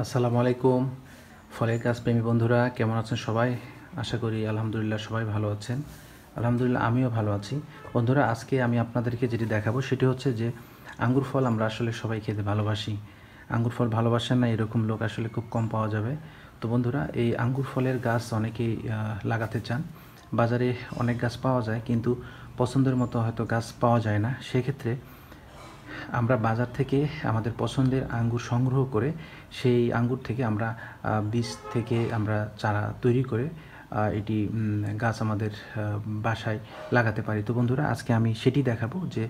আসসালামু আলাইকুম ফলের গাছ প্রেমী বন্ধুরা, কেমন আছেন সবাই? আশা করি আলহামদুলিল্লাহ সবাই ভালো আছেন। আলহামদুলিল্লাহ আমিও ভালো আছি। বন্ধুরা, আজকে আমি আপনাদেরকে যেটি দেখাবো সেটি হচ্ছে যে আঙ্গুর ফল আমরা আসলে সবাই খেতে ভালোবাসি। আঙ্গুর ফল ভালোবাসেন না এরকম লোক আসলে খুব কম পাওয়া যাবে। তো বন্ধুরা, এই আঙ্গুর ফলের গাছ অনেকেই লাগাতে চান। বাজারে অনেক গাছ পাওয়া যায়, কিন্তু পছন্দের মতো হয়তো গাছ পাওয়া যায় না। সেক্ষেত্রে আমরা বাজার থেকে আমাদের পছন্দের আঙ্গুর সংগ্রহ করে সেই আঙ্গুর থেকে আমরা বীজ থেকে আমরা চারা তৈরি করে এটি গাছ আমাদের বাসায় লাগাতে পারি। তো বন্ধুরা, আজকে আমি সেটি দেখাবো যে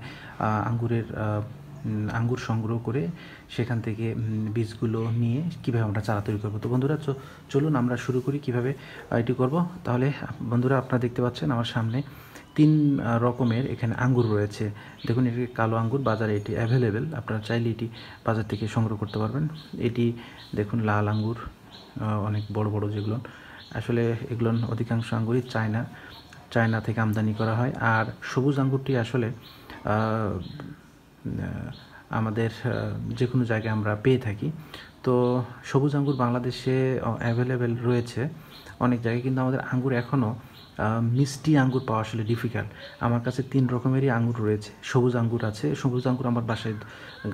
আঙ্গুর সংগ্রহ করে সেখান থেকে বীজগুলো নিয়ে কীভাবে আমরা চারা তৈরি করব। তো বন্ধুরা, চলুন আমরা শুরু করি কীভাবে এটি করব। তাহলে বন্ধুরা, আপনারা দেখতে পাচ্ছেন আমার সামনে 3 রকমের এখানে আঙ্গুর রয়েছে। দেখুন, এটি কালো আঙ্গুর, বাজারে এটি অ্যাভেলেবেল, আপনারা চাইলে এটি বাজার থেকে সংগ্রহ করতে পারবেন। এটি দেখুন লাল আঙ্গুর, অনেক বড় বড়, যেগুলো আসলে এগুলো অধিকাংশ আঙ্গুরই চায়না থেকে আমদানি করা হয়। আর সবুজ আঙ্গুরটি আসলে আমাদের যে কোনো জায়গায় আমরা পেয়ে থাকি। তো সবুজ আঙ্গুর বাংলাদেশে অ্যাভেলেবেল রয়েছে অনেক জায়গায়, কিন্তু আমাদের আঙ্গুর এখনও মিষ্টি আঙ্গুর পাওয়া আসলে ডিফিকাল্ট। আমার কাছে 3 রকমেরই আঙ্গুর রয়েছে। সবুজ আঙ্গুর আছে, সবুজ আঙ্গুর আমার বাসায়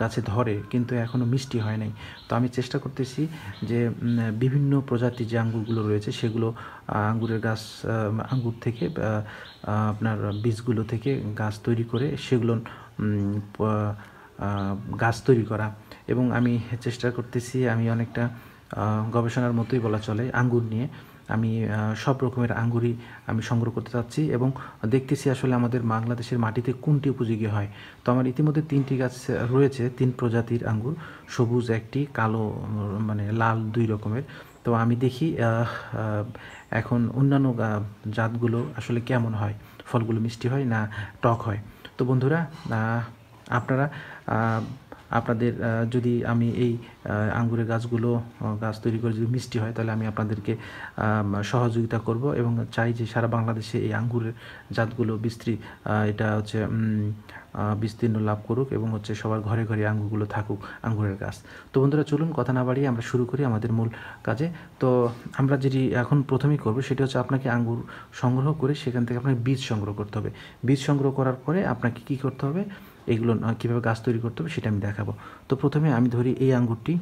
গাছে ধরে, কিন্তু এখনও মিষ্টি হয় নাই। তো আমি চেষ্টা করতেছি যে বিভিন্ন প্রজাতির যে আঙ্গুরগুলো রয়েছে সেগুলো আঙ্গুরের গাছ, আঙ্গুর থেকে আপনার বীজগুলো থেকে গাছ তৈরি করে সেগুলো গাছ তৈরি করা। এবং আমি চেষ্টা করতেছি, আমি অনেকটা গবেষণার মতোই বলা চলে আঙ্গুর নিয়ে। আমি সব রকমের আঙ্গুরই আমি সংগ্রহ করতে চাচ্ছি এবং দেখতেছি আসলে আমাদের বাংলাদেশের মাটিতে কোনটি উপযোগী হয়। তো আমার ইতিমধ্যে 3টি গাছ রয়েছে, 3 প্রজাতির আঙ্গুর, সবুজ একটি, কালো মানে লাল 2 রকমের। তো আমি দেখি এখন অন্যান্য জাতগুলো আসলে কেমন হয়, ফলগুলো মিষ্টি হয় না টক হয়। তো বন্ধুরা, আপনারা আপনাদের যদি আমি এই আঙ্গুরের গাছ তৈরি করে যদি মিষ্টি হয়, তাহলে আমি আপনাদেরকে সহযোগিতা করব এবং চাই যে সারা বাংলাদেশে এই আঙ্গুরের জাতগুলো বিস্তীর্ণ লাভ করুক এবং সবার ঘরে ঘরে আঙ্গুরগুলো থাকুক, আঙ্গুরের গাছ। তো বন্ধুরা, চলুন কথা না বাড়িয়ে আমরা শুরু করি আমাদের মূল কাজে। তো আমরা যেটি এখন প্রথমেই করব সেটি হচ্ছে আপনাকে আঙ্গুর সংগ্রহ করে সেখান থেকে আপনাকে বীজ সংগ্রহ করতে হবে। বীজ সংগ্রহ করার পরে আপনাকে কী করতে হবে, এগুলো কীভাবে গাছ তৈরি করতে হবে সেটা আমি দেখাবো। তো প্রথমে আমি ধরি এই আঙ্গুরটি,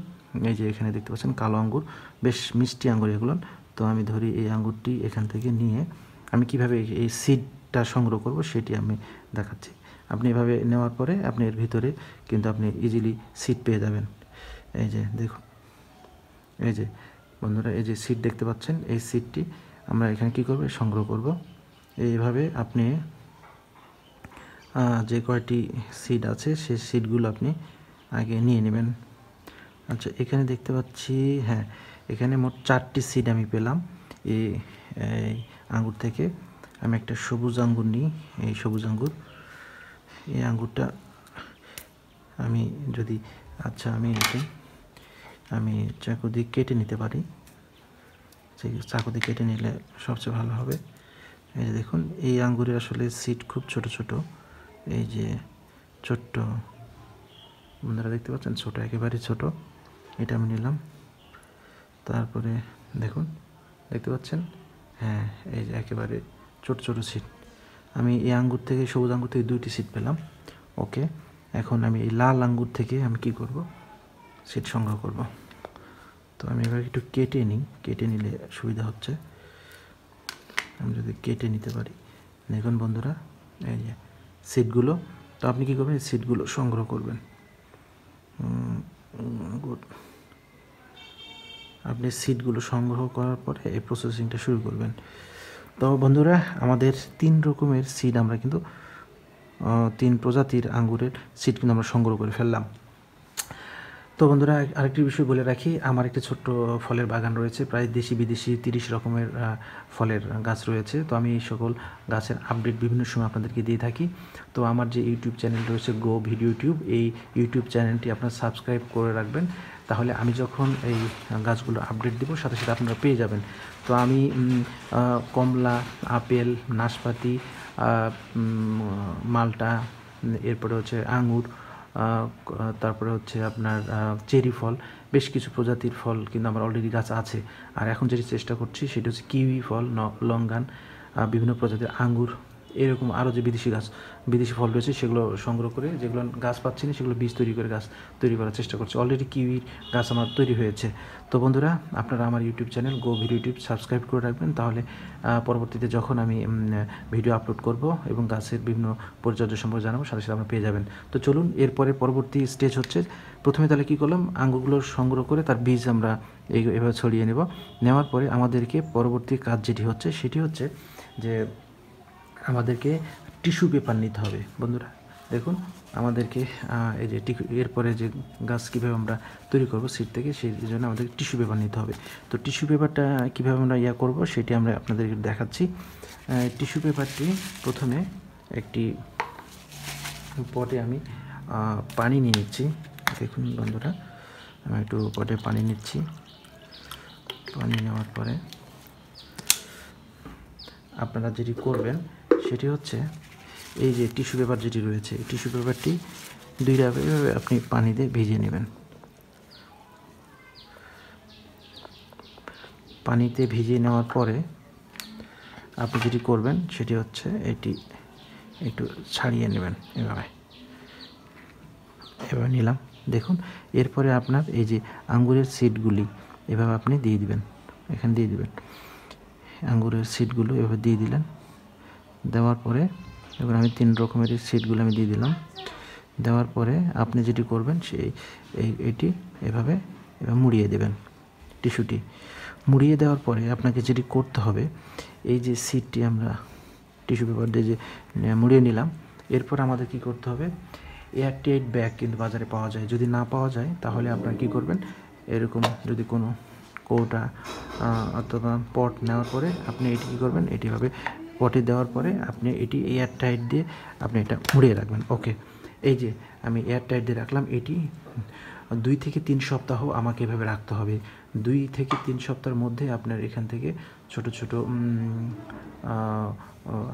এই যে এখানে দেখতে পাচ্ছেন কালো আঙ্গুর, বেশ মিষ্টি আঙ্গুর এগুলো। তো আমি ধরি এই আঙ্গুরটি এখান থেকে নিয়ে আমি কিভাবে এই সিডটা সংগ্রহ করব সেটি আমি দেখাচ্ছি। আপনি এভাবে নেওয়ার পরে আপনি এর ভিতরে কিন্তু আপনি ইজিলি সিড পেয়ে যাবেন। এই যে দেখুন, এই যে বন্ধুরা, এই যে সিড দেখতে পাচ্ছেন, এই সিডটি আমরা এখানে কী করব, সংগ্রহ করব। এইভাবে আপনি যে কয়টি সিড আছে সেই সিডগুলো আপনি আগে নিয়ে নেবেন। আচ্ছা, এখানে দেখতে পাচ্ছি, হ্যাঁ, এখানে মোট 4টি সিড আমি পেলাম এই আঙ্গুর থেকে। আমি একটা সবুজ আঙ্গুর নিই, এই সবুজ আঙ্গুর, এই আঙ্গুরটা আমি যদি আমি চাকু দিয়ে কেটে নিতে পারি, চাকু দিয়ে কেটে নিলে সবচেয়ে ভালো হবে। এই যে দেখুন, এই আঙ্গুরের আসলে সিড খুব ছোট ছোট, এই যে ছোট্ট বন্ধুরা দেখতে পাচ্ছেন, ছোট, একেবারে ছোট। এটা আমি নিলাম। তারপরে দেখুন, দেখতে পাচ্ছেন, হ্যাঁ, এই যে একেবারে ছোট ছোট সিড। আমি এই আঙ্গুর থেকে, সবুজ আঙ্গুর থেকে 2টি সিড পেলাম। ওকে, এখন আমি এই লাল আঙ্গুর থেকে আমি কি করব, সিড সংগ্রহ করব। তো আমি এবার একটু কেটে নিই, কেটে নিলে সুবিধা হচ্ছে। আমি যদি কেটে নিতে পারি, দেখুন বন্ধুরা, এই যে সিডগুলো। তো আপনি কী করবেন, সিডগুলো সংগ্রহ করবেন। আপনি সিডগুলো সংগ্রহ করার পরে এই প্রসেসিংটা শুরু করবেন। তো বন্ধুরা, আমাদের 3 রকমের সিড আমরা কিন্তু 3 প্রজাতির আঙ্গুরের সিড কিন্তু আমরা সংগ্রহ করে ফেললাম। তো বন্ধুরা, আরেকটি বিষয় বলে রাখি, আমার একটি ছোট্ট ফলের বাগান রয়েছে, প্রায় দেশি বিদেশি 30 রকমের ফলের গাছ রয়েছে। তো আমি এই সকল গাছের আপডেট বিভিন্ন সময় আপনাদেরকে দিয়ে থাকি। তো আমার যে ইউটিউব চ্যানেল রয়েছে গো ভিডিও টিউব, এই ইউটিউব চ্যানেলটি আপনারা সাবস্ক্রাইব করে রাখবেন, তাহলে আমি যখন এই গাছগুলো আপডেট দেবো সাথে সাথে আপনারা পেয়ে যাবেন। তো আমি কমলা, আপেল, নাশপাতি, মালটা, এরপরে আঙুর, তারপরে আপনার চেরি ফল, বেশ কিছু প্রজাতির ফল কিন্তু আমার অলরেডি গাছ আছে। আর এখন যেটি চেষ্টা করছি সেটি হচ্ছে কিউই ফল, লঙ্গান, বিভিন্ন প্রজাতির আঙ্গুর, এরকম আরও যে বিদেশি ফল রয়েছে সেগুলো সংগ্রহ করে, যেগুলো গাছ পাচ্ছি না সেগুলো বীজ তৈরি করে গাছ তৈরি করার চেষ্টা করছি। অলরেডি কিউইর গাছ আমার তৈরি হয়েছে। তো বন্ধুরা, আপনারা আমার ইউটিউব চ্যানেল গো ভিডিও ইউটিউব সাবস্ক্রাইব করে রাখবেন, তাহলে পরবর্তীতে যখন আমি ভিডিও আপলোড করব এবং গাছের বিভিন্ন পরিচর্যা সম্পর্কে জানাবো, সাথে সাথে আপনারা পেয়ে যাবেন। তো চলুন, এরপরে পরবর্তী স্টেজ হচ্ছে, প্রথমে তাহলে কী করলাম, আঙ্গুরগুলো সংগ্রহ করে তার বীজ আমরা এভাবে ছড়িয়ে নেওয়ার পরে আমাদেরকে পরবর্তী কাজ যেটি হচ্ছে সেটি হচ্ছে যে আমাদেরকে টিস্যু পেপার নিতে হবে। বন্ধুরা দেখুন, আমাদেরকে এই যে এরপরে যে গাছ কীভাবে আমরা তৈরি করব সিড থেকে, সেই জন্য আমাদেরকে টিস্যু পেপার নিতে হবে। তো টিস্যু পেপারটা কীভাবে আমরা করব সেটি আমরা আপনাদেরকে দেখাচ্ছি। টিস্যু পেপারটি প্রথমে একটি পটে আমি পানি নিয়ে নিচ্ছি। দেখুন বন্ধুরা, আমি একটু পটে পানি নিচ্ছি। পানি নেওয়ার পরে আপনারা যেটি করবেন সেটি হচ্ছে, এই যে টিস্যু পেপার যেটি রয়েছে, এই টিস্যু পেপারটি এভাবে আপনি পানিতে ভিজিয়ে নেবেন। পানিতে ভিজিয়ে নেওয়ার পরে আপনি যেটি করবেন সেটি হচ্ছে এটি একটু ছাড়িয়ে নেবেন। এভাবে নিলাম। দেখুন, এরপরে আপনার এই যে আঙ্গুরের সিডগুলি এভাবে আপনি দিয়ে দিবেন, এখানে দিয়ে দিবেন। আঙ্গুরের সিডগুলো এভাবে দিয়ে দিলেন। দেওয়ার পরে এবার আমি 3 রকমের সিডগুলো আমি দিয়ে দিলাম। দেওয়ার পরে আপনি যেটি করবেন এটি এভাবে মুড়িয়ে দেবেন। টিস্যুটি মুড়িয়ে দেওয়ার পরে আপনাকে যেটি করতে হবে, এই যে সিডটি আমরা টিস্যু পেপার দিয়ে যে মুড়িয়ে নিলাম, এরপর আমাদের কি করতে হবে, এয়ারটাইট ব্যাগ কিন্তু বাজারে পাওয়া যায়। যদি না পাওয়া যায় তাহলে আপনারা কী করবেন, এরকম যদি কোনো কৌটা অথবা পট নেওয়ার পরে আপনি এটি কী করবেন, এটিভাবে পটে দেওয়ার পরে আপনি এটি এয়ারটাইট দিয়ে আপনি এটা মুড়িয়ে রাখবেন। ওকে, এই যে আমি এয়ারটাইট দিয়ে রাখলাম। এটি 2 থেকে 3 সপ্তাহ আমাকে এভাবে রাখতে হবে। 2 থেকে 3 সপ্তাহের মধ্যে আপনার এখান থেকে ছোট ছোট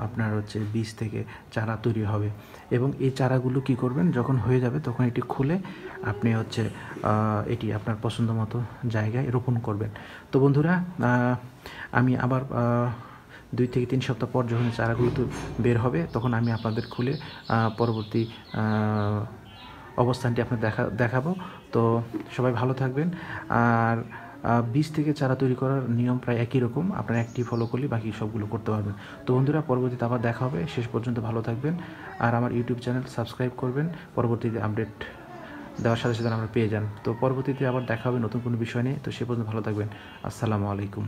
আপনার হচ্ছে বীজ থেকে চারা তৈরি হবে। এবং এই চারাগুলো কি করবেন, যখন হয়ে যাবে তখন এটি খুলে আপনি হচ্ছে এটি আপনার পছন্দ মতো জায়গায় রোপণ করবেন। তো বন্ধুরা, আমি আবার 2 থেকে 3 সপ্তাহ পর যখন চারাগুলো তো বের হবে, তখন আমি আপনাদের খুলে পরবর্তী অবস্থানটি আপনার দেখাবো। তো সবাই ভালো থাকবেন। আর বীজ থেকে চারা তৈরি করার নিয়ম প্রায় একই রকম, আপনারা একটি ফলো করলে বাকি সবগুলো করতে পারবেন। তো বন্ধুরা, পরবর্তীতে আবার দেখা হবে। শেষ পর্যন্ত ভালো থাকবেন আর আমার ইউটিউব চ্যানেল সাবস্ক্রাইব করবেন, পরবর্তীতে আপডেট দেওয়ার সাথে সাথে আমরা পেয়ে যান। তো পরবর্তীতে আবার দেখা হবে নতুন কোনো বিষয় নিয়ে। তো সে পর্যন্ত ভালো থাকবেন। আসসালামু আলাইকুম।